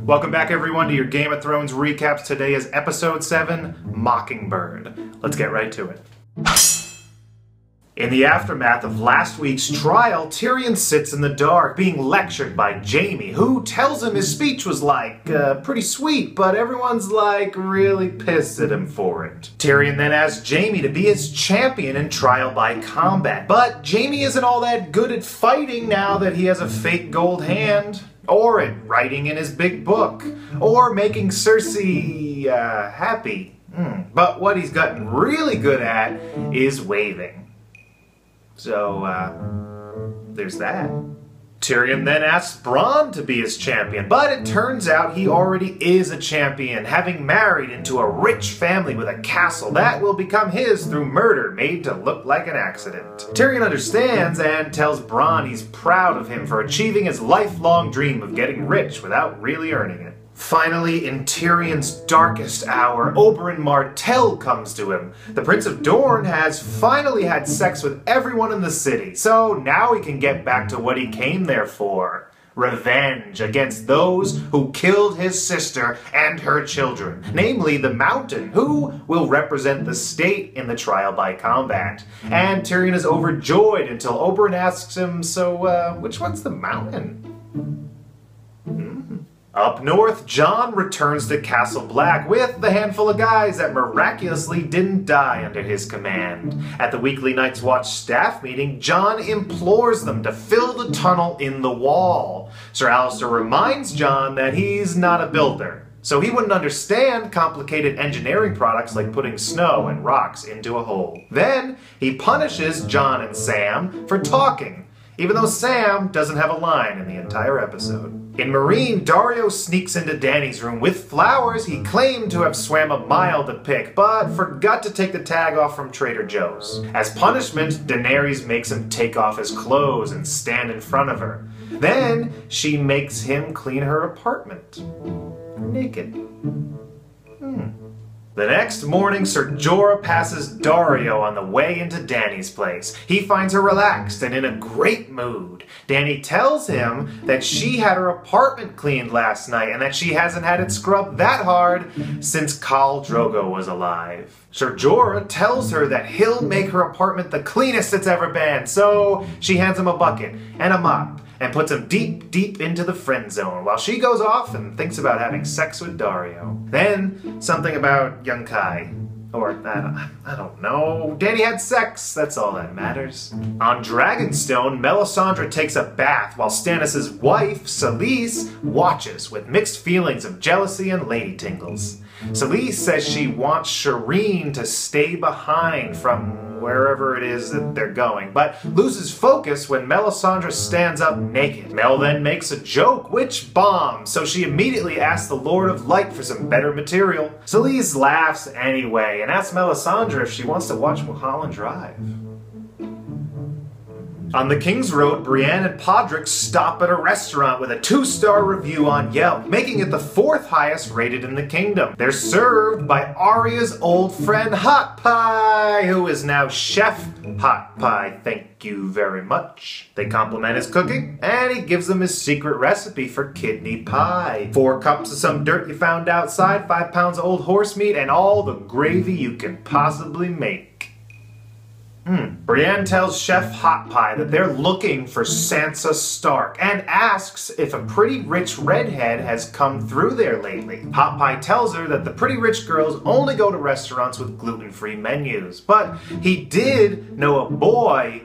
Welcome back everyone to your Game of Thrones recaps. Today is episode 7, Mockingbird. Let's get right to it. In the aftermath of last week's trial, Tyrion sits in the dark, being lectured by Jaime, who tells him his speech was pretty sweet, but everyone's really pissed at him for it. Tyrion then asks Jaime to be his champion in trial by combat, but Jaime isn't all that good at fighting now that he has a fake gold hand, or at writing in his big book, or making Cersei, happy. But what he's gotten really good at is waving. So, there's that. Tyrion then asks Bronn to be his champion, but it turns out he already is a champion, having married into a rich family with a castle that will become his through murder made to look like an accident. Tyrion understands and tells Bronn he's proud of him for achieving his lifelong dream of getting rich without really earning it. Finally, in Tyrion's darkest hour, Oberyn Martell comes to him. The Prince of Dorne has finally had sex with everyone in the city, so now he can get back to what he came there for. Revenge against those who killed his sister and her children, namely the Mountain, who will represent the state in the trial by combat. And Tyrion is overjoyed until Oberyn asks him, so, which one's the Mountain? Up north, Jon returns to Castle Black with the handful of guys that miraculously didn't die under his command. At the weekly Night's Watch staff meeting, Jon implores them to fill the tunnel in the wall. Sir Alliser reminds Jon that he's not a builder, so he wouldn't understand complicated engineering products like putting snow and rocks into a hole. Then, he punishes Jon and Sam for talking, even though Sam doesn't have a line in the entire episode. In Meereen, Daario sneaks into Dany's room with flowers he claimed to have swam a mile to pick, but forgot to take the tag off from Trader Joe's. As punishment, Daenerys makes him take off his clothes and stand in front of her. Then, she makes him clean her apartment. Naked. The next morning, Ser Jorah passes Daario on the way into Dany's place. He finds her relaxed and in a great mood. Dany tells him that she had her apartment cleaned last night and that she hasn't had it scrubbed that hard since Khal Drogo was alive. Ser Jorah tells her that he'll make her apartment the cleanest it's ever been, so she hands him a bucket and a mop and puts him deep, deep into the friend zone while she goes off and thinks about having sex with Daario. Then, something about young Kai. Or, I don't know. Dany had sex, that's all that matters. On Dragonstone, Melisandre takes a bath while Stannis' wife, Selyse, watches with mixed feelings of jealousy and lady tingles. Selyse says she wants Shireen to stay behind from wherever it is that they're going, but loses focus when Melisandre stands up naked. Mel then makes a joke, which bombs, so she immediately asks the Lord of Light for some better material. Selyse laughs anyway and asks Melisandre if she wants to watch Mulholland Drive. On the King's Road, Brienne and Podrick stop at a restaurant with a 2-star review on Yelp, making it the 4th highest rated in the kingdom. They're served by Arya's old friend Hot Pie, who is now Chef Hot Pie. Thank you very much. They compliment his cooking, and he gives them his secret recipe for kidney pie. 4 cups of some dirt you found outside, 5 pounds of old horse meat, and all the gravy you can possibly make. Brienne tells Chef Hot Pie that they're looking for Sansa Stark and asks if a pretty rich redhead has come through there lately. Hot Pie tells her that the pretty rich girls only go to restaurants with gluten-free menus, but he did know a boy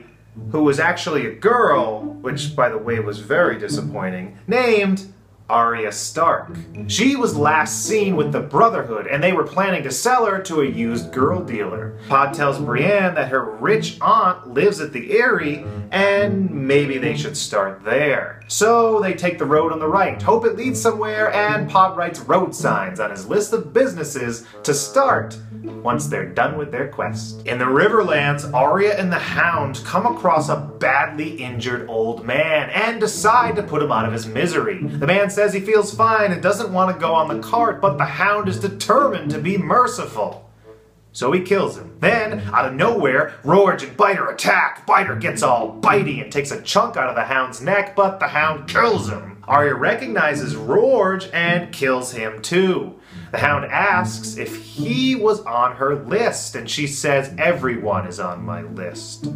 who was actually a girl, which by the way was very disappointing, named Arya Stark. She was last seen with the Brotherhood, and they were planning to sell her to a used girl dealer. Pod tells Brienne that her rich aunt lives at the Eyrie, and maybe they should start there. So they take the road on the right, hope it leads somewhere, and Pod writes road signs on his list of businesses to start once they're done with their quest. In the Riverlands, Arya and the Hound come across a badly injured old man and decide to put him out of his misery. The man says he feels fine and doesn't want to go on the cart, but the Hound is determined to be merciful. So he kills him. Then, out of nowhere, Roarge and Biter attack. Biter gets all bitey and takes a chunk out of the Hound's neck, but the Hound kills him. Arya recognizes Rorge and kills him too. The Hound asks if he was on her list, and she says everyone is on my list.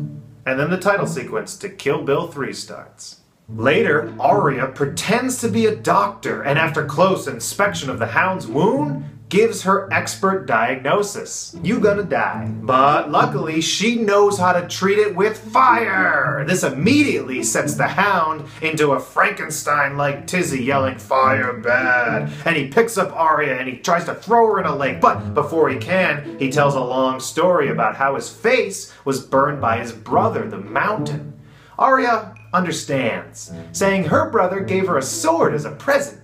And then the title sequence to Kill Bill 3 starts. Later, Arya pretends to be a doctor, and after close inspection of the Hound's wound, gives her expert diagnosis. You gonna die. But luckily, she knows how to treat it with fire! This immediately sets the Hound into a Frankenstein-like tizzy yelling, "Fire bad!" And he picks up Arya and he tries to throw her in a lake, but before he can, he tells a long story about how his face was burned by his brother, the Mountain. Arya understands, saying her brother gave her a sword as a present.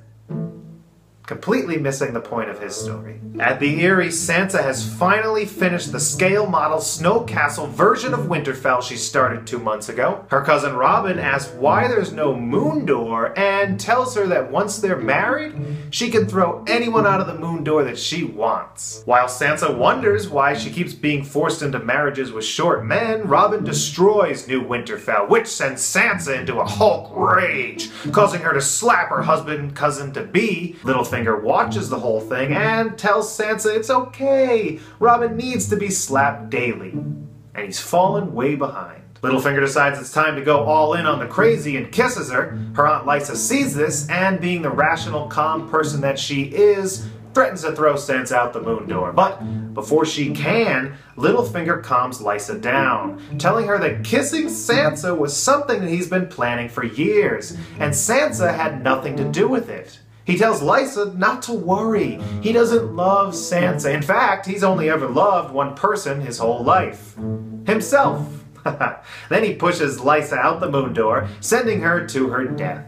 Completely missing the point of his story. At the Eyrie, Sansa has finally finished the scale model snow castle version of Winterfell she started 2 months ago. Her cousin Robin asks why there's no moon door and tells her that once they're married, she can throw anyone out of the moon door that she wants. While Sansa wonders why she keeps being forced into marriages with short men, Robin destroys New Winterfell, which sends Sansa into a Hulk rage, causing her to slap her husband cousin-to-be. Littlefinger watches the whole thing and tells Sansa it's okay. Robin needs to be slapped daily. And he's fallen way behind. Littlefinger decides it's time to go all in on the crazy and kisses her. Her Aunt Lysa sees this and, being the rational, calm person that she is, threatens to throw Sansa out the moon door. But before she can, Littlefinger calms Lysa down, telling her that kissing Sansa was something that he's been planning for years, and Sansa had nothing to do with it. He tells Lysa not to worry. He doesn't love Sansa. In fact, he's only ever loved one person his whole life. Himself. Then he pushes Lysa out the moon door, sending her to her death.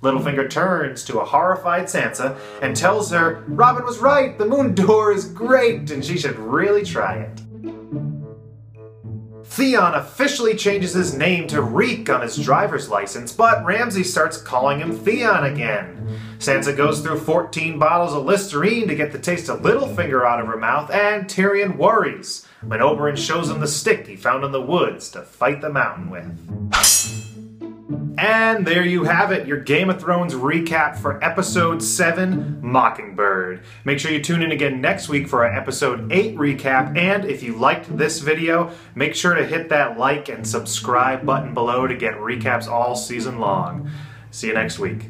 Littlefinger turns to a horrified Sansa and tells her Robin was right, the moon door is great and she should really try it. Theon officially changes his name to Reek on his driver's license, but Ramsay starts calling him Theon again. Sansa goes through 14 bottles of Listerine to get the taste of Littlefinger out of her mouth, and Tyrion worries when Oberyn shows him the stick he found in the woods to fight the Mountain with. And there you have it, your Game of Thrones recap for Episode 7, Mockingbird. Make sure you tune in again next week for our Episode 8 recap, and if you liked this video, make sure to hit that like and subscribe button below to get recaps all season long. See you next week.